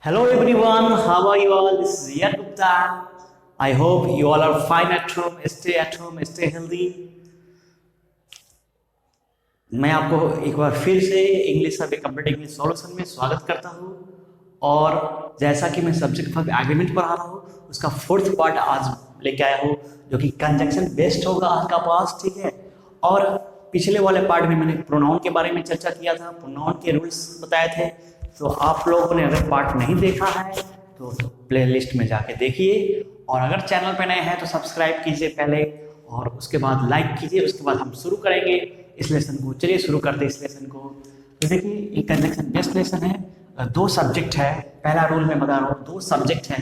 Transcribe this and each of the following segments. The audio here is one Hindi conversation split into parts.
Hello everyone, how are you all? This is Yat Gupta. I hope you all are fine at home, stay healthy. मैं आपको एक बार फिर से इंग्लिश सर्वे कंप्लीट इंग्लिश सॉल्यूशन में स्वागत करता हूँ। और जैसा कि मैं सब्जेक्ट वर्ब एग्रीमेंट पढ़ा रहा हूँ, उसका फोर्थ पार्ट आज लेके आया हूँ, जो कि कंजंक्शन बेस्ड होगा आज का पास, ठीक है। और पिछले वाले पार्ट में मैंने प्रोनाउन के बारे में चर्चा किया था, प्रोनाउन के रूल्स बताए थे। तो आप लोगों ने अगर पार्ट नहीं देखा है तो प्लेलिस्ट में जाके देखिए, और अगर चैनल पे नए हैं तो सब्सक्राइब कीजिए पहले, और उसके बाद लाइक कीजिए। उसके बाद हम शुरू करेंगे इस लेसन को। चलिए शुरू करते हैं इस लेसन को। तो देखिए, एक कंजंक्शन बेस्ड लेसन है, दो सब्जेक्ट है। पहला रूल मैं बता रहा हूँ, दो सब्जेक्ट है,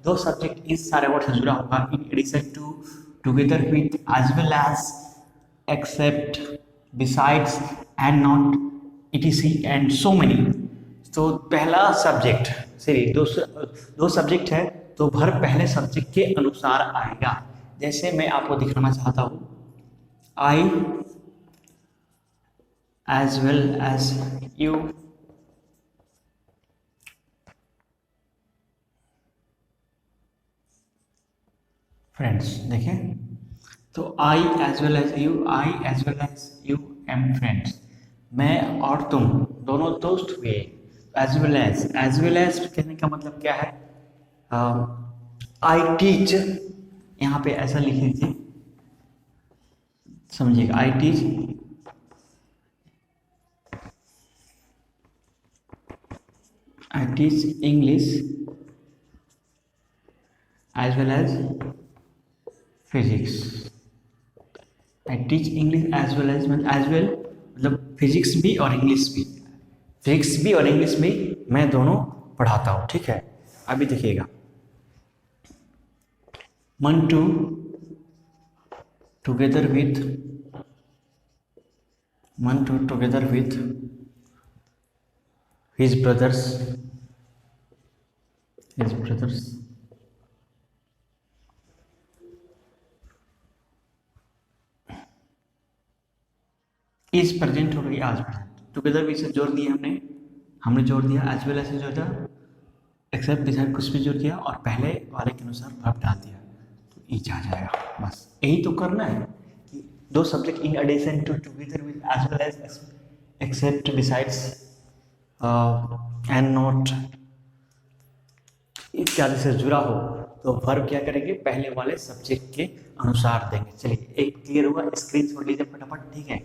दो सब्जेक्ट इस सारे वर्ड से जुड़ा होगा, in addition to, together with, as well as, except, besides, and not, etc and so many. तो पहला सब्जेक्ट से दो सब्जेक्ट है, तो वर्ब पहले सब्जेक्ट के अनुसार आएगा। जैसे मैं आपको दिखाना चाहता हूं, I as well as you, friends. देखें, तो I as well as you, I as well as you am friends. मैं और तुम दोनों दोस्त हुए। एज वेल एज कहने का मतलब क्या है? आई टीच, यहाँ पे ऐसा लिख लीजिए, समझिएगा। I teach English as well as physics. I teach English as well as मतलब फिजिक्स भी और इंग्लिश भी, फिजिक्स भी और इंग्लिश भी मैं दोनों पढ़ाता हूँ, ठीक है। अभी देखिएगा, Mantu together with his brothers is present हो गई, आज प्रेजेंट। टुगेदर विथ से जोड़ दिया हमने जोड़ दिया, एज वेल एज से जोड़ दिया, एक्सेप्ट बिसाइड कुछ भी जोड़ दिया, और पहले वाले के अनुसार वर्ब डाल दिया, तो ईच आ जाएगा। बस यही तो करना है कि दो subject in addition to, together with, as well as, except besides, and not इत्यादि से जुड़ा हो, तो वर्ब क्या करेंगे? पहले वाले सब्जेक्ट के अनुसार देंगे। चलिए, एक क्लियर हुआ, स्क्रीन छोड़ लीजिए फटाफट, ठीक है।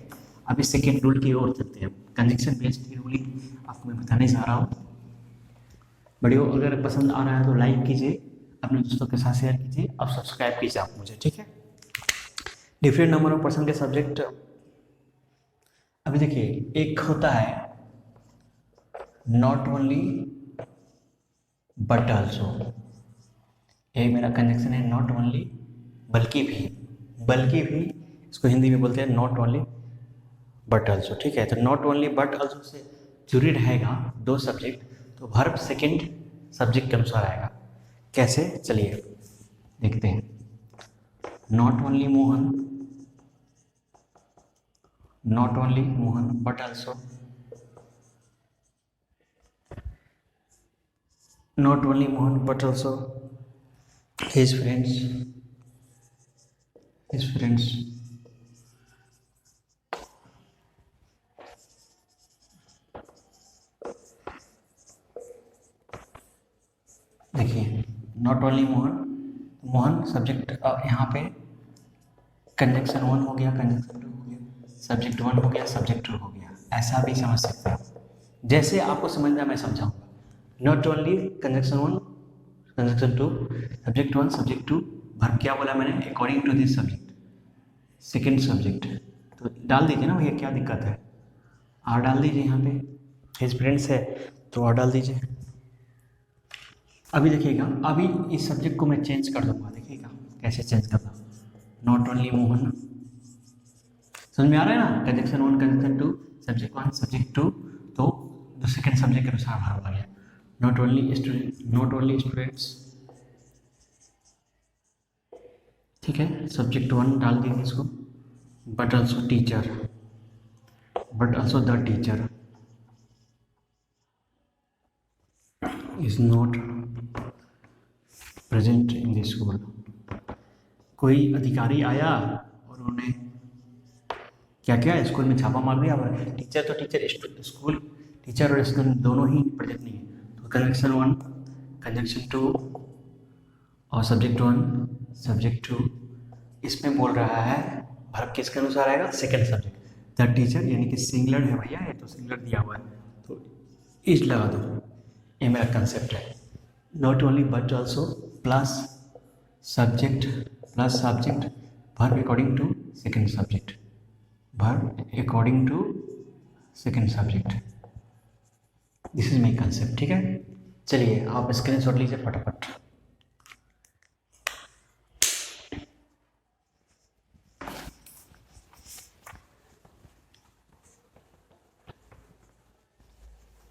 अभी सेकेंड रूल की ओर चलते हैं। कंजंक्शन बेस्ड की रूलिंग आपको मैं बताने जा रहा हूँ। वीडियो अगर पसंद आ रहा है तो लाइक कीजिए, अपने दोस्तों के साथ शेयर कीजिए, और सब्सक्राइब कीजिए आप मुझे, ठीक है। डिफरेंट नंबर ऑफ पर्सन के सब्जेक्ट। अभी देखिए, एक होता है नॉट ओनली बट ऑल्सो। ये मेरा कंजंक्शन है, नॉट ओनली बल्कि भी, इसको हिंदी में बोलते हैं नॉट ओनली बट ऑल्सो, ठीक है। तो not only but also say जुड़ी रहेगा दो सब्जेक्ट, तो वर्ब सेकंड सब्जेक्ट के अनुसार आएगा। कैसे? चलिए देखते हैं। Not only Mohan but also, not only Mohan but also his friends देखिए, नॉट ओनली मोहन सब्जेक्ट, यहाँ पे कंजंक्शन 1 हो गया, कंजंक्शन 2 हो गया, सब्जेक्ट 1 हो गया, सब्जेक्ट 2 हो गया, ऐसा भी समझ सकते हैं। जैसे आपको समझना मैं समझाऊंगा। Not only conjunction 1, conjunction 2, subject 1, subject 2, verb क्या बोला मैंने? According to this subject, second subject. तो डाल दीजिए ना भैया, क्या दिक्कत है? आर डाल दीजिए, यहाँ पे हिज फ्रेंड्स है तो आर डाल दीजिए। अभी देखिएगा, अभी इस सब्जेक्ट को मैं चेंज कर दूंगा, देखिएगा कैसे चेंज करना। नॉट ओनली मोहन, समझ में आ रहा है ना? कंजंक्शन 1, कंजंक्शन 2, सब्जेक्ट 1, सब्जेक्ट 2, तो सेकेंड सब्जेक्ट के अनुसार वर्ब आ गया। नॉट ओनली स्टूडेंट्स, ठीक है, सब्जेक्ट 1 डाल देंगे इसको, but also the teacher, is not present in the school. कोई अधिकारी आया और उन्होंने क्या किया, स्कूल में छापा मार दिया। और टीचर तो टीचर, स्कूल टीचर और स्टूडेंट दोनों ही प्रेजेंट नहीं है। तो कंजंक्शन 1, कंजंक्शन 2 और सब्जेक्ट 1, सब्जेक्ट 2, इसमें बोल रहा है वर्ब किसके अनुसार आएगा, सेकंड सब्जेक्ट द टीचर, यानी कि सिंगुलर है भैया, ये तो सिंगुलर दिया हुआ है तो इज लगा दो। ये मेरा कंसेप्ट है। Not only but also plus subject verb according to second subject, verb according to second subject. This is my concept. ठीक है, चलिए आप स्क्रीनशॉट लीजिए फटाफट।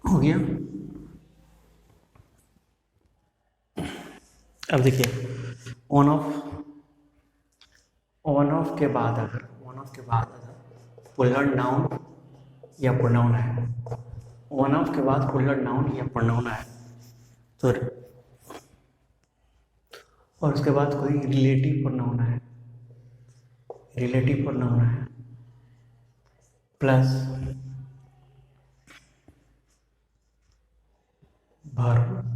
हो गया। अब देखिए ऑन ऑफ के बाद अगर पुलर नाउन या प्रोनाउन है, ऑन ऑफ के बाद पुलर नाउन या प्रोनाउन है तो, और उसके बाद कोई रिलेटिव प्रोनाउन है, प्लस वर्ब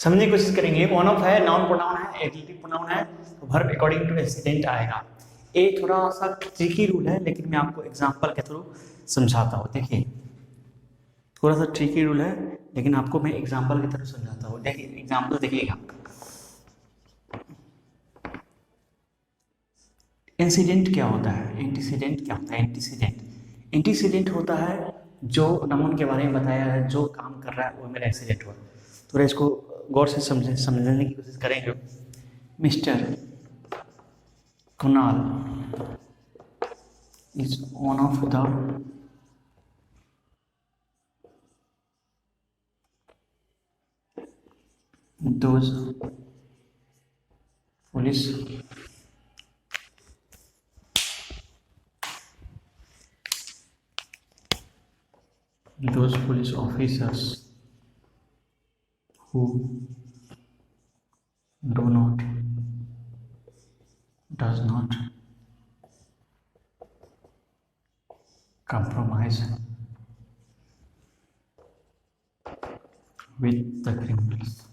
समझने की कोशिश करेंगे। ऑन ऑफ है, नाउन प्रोनाउन है, एडिटिव प्रोनाउन है, तो वर्ब अकॉर्डिंग टू इंसिडेंट आएगा। ये थोड़ा सा ट्रिकी रूल है, लेकिन मैं आपको एग्जांपल के थ्रू समझाता हूँ। देखिए थोड़ा सा ट्रिकी रूल है, लेकिन आपको मैं एग्जांपल के थ्रू समझाता हूँ। देखिए एग्जांपल देखिएगा। इंसिडेंट क्या होता है, एंटीसीडेंट क्या होता है। एंटीसीडेंट होता है जो नाउन के बारे में बताया है, जो काम कर रहा है वो मेरा एक्सीडेंट हुआ। थोड़ा इसको गौर से समझने की कोशिश करेंगे। Mister Kunal is one of the those police officers who does not compromise with the criminals।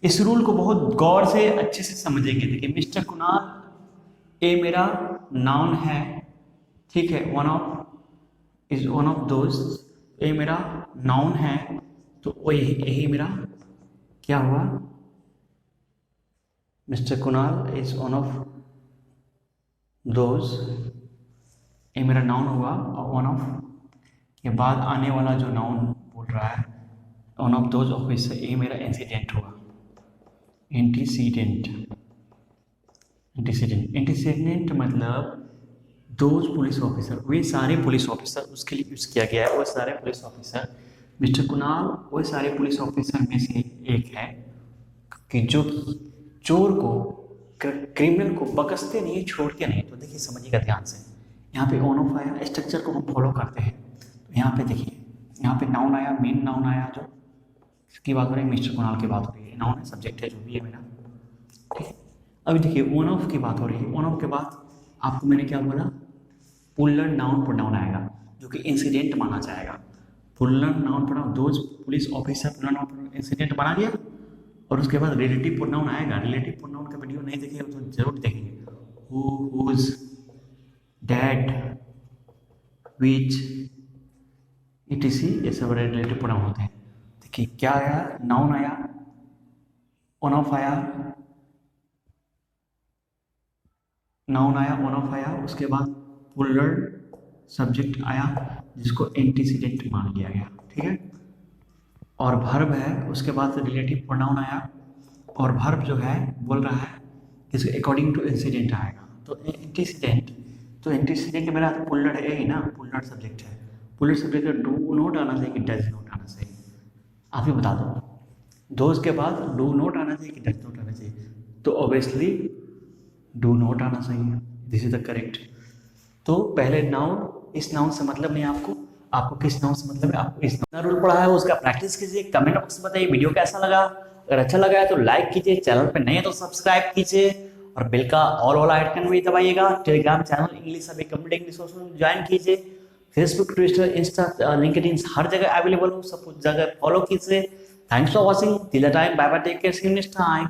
इस रूल को बहुत गौर से अच्छे से समझेंगे। देखिए मिस्टर कुणाल ये मेरा नाउन है, ठीक है, इज वन ऑफ दोज, ये मेरा नाउन है, तो वो यही मेरा क्या हुआ, mister Kunal is one of those, ये मेरा नाउन हुआ। और वन ऑफ के बाद आने वाला जो नाउन बोल रहा है वन ऑफ दोज ऑफिसर, ये मेरा इंसिडेंट हुआ। एंटीसीडेंट मतलब दोज पुलिस ऑफिसर, वे सारे पुलिस ऑफिसर, उसके लिए यूज़ किया गया है। वो सारे पुलिस ऑफिसर, मिस्टर कुणाल वो सारे पुलिस ऑफिसर में से एक है कि जो चोर को, क्रिमिनल को बकसते नहीं, छोड़ते नहीं। तो देखिए समझिएगा ध्यान से, यहाँ पे ऑन ऑफ आया, स्ट्रक्चर को हम फॉलो करते हैं। तो यहाँ पे देखिए, यहाँ पे नाउन आया, मेन नाउन आया, जो इसकी बात हो रही है, मिस्टर कुणाल की बात हो रही है, नाउन है, सब्जेक्ट है, जो भी है मेरा, ठीक है। अभी देखिए ऑन ऑफ की बात हो रही है। ऑन ऑफ के बाद आपको मैंने क्या बोला, पुलर नाउन प्रोनाउन आएगा, जो कि इंसिडेंट माना जाएगा। पुलर नाउन प्रोनाउन, दो police officer, puller noun pronoun incident बना दिया। और उसके बाद रिलेटिव प्रोनाउन आएगा। रिलेटिव प्रोनाउन का वीडियो नहीं देखेंगे तो जरूर देखेंगे। हुज, डैड, विच, etc, ये सब रिलेटिव प्रोनाउन होते हैं। देखिए क्या आया, नाउन आया, ऑन ऑफ आया, नाउन आया, ऑन ऑफ आया, उसके बाद पुलर सब्जेक्ट आया जिसको एंटीसीडेंट मान लिया गया, ठीक है। और वर्ब है, उसके बाद रिलेटिव प्रोनाउन आया, और वर्ब जो है बोल रहा है इसके अकॉर्डिंग टू इंसिडेंट आएगा। तो एंटीसीडेंट मेरा तो पुलर है ही ना, पुलर सब्जेक्ट है। पुलर सब्जेक्ट का डू नोट आना चाहिए कि डज नोट आना चाहिए। आप ही बता दो। दोज के बाद डू नॉट आना चाहिए कि डज नॉट आना चाहिए? तो ऑब्वियसली डू नॉट आना चाहिए। This is the correct. तो पहले नाउन, इस नाउन से मतलब नहीं आपको, आपको किस नाउन से मतलब है, आपको इस नाउन रूल पढ़ा है उसका प्रैक्टिस कीजिए। कमेंट बॉक्स में बताइए वीडियो कैसा लगा। अगर अच्छा लगा है तो लाइक कीजिए, चैनल पे नए हैं तो सब्सक्राइब कीजिए और बेल का ऑल वाला आइकन भी दबाइएगा। टेलीग्राम चैनल इंग्लिश अभी कंप्लीट इंग्लिश ज्वाइन कीजिए। फेसबुक, ट्विटर, इंस्टा, लिंक्डइन हर जगह अवेलेबल हो, सब कुछ जगह फॉलो कीजिए। Thanks for watching till the time, bye bye, take care, see you next time.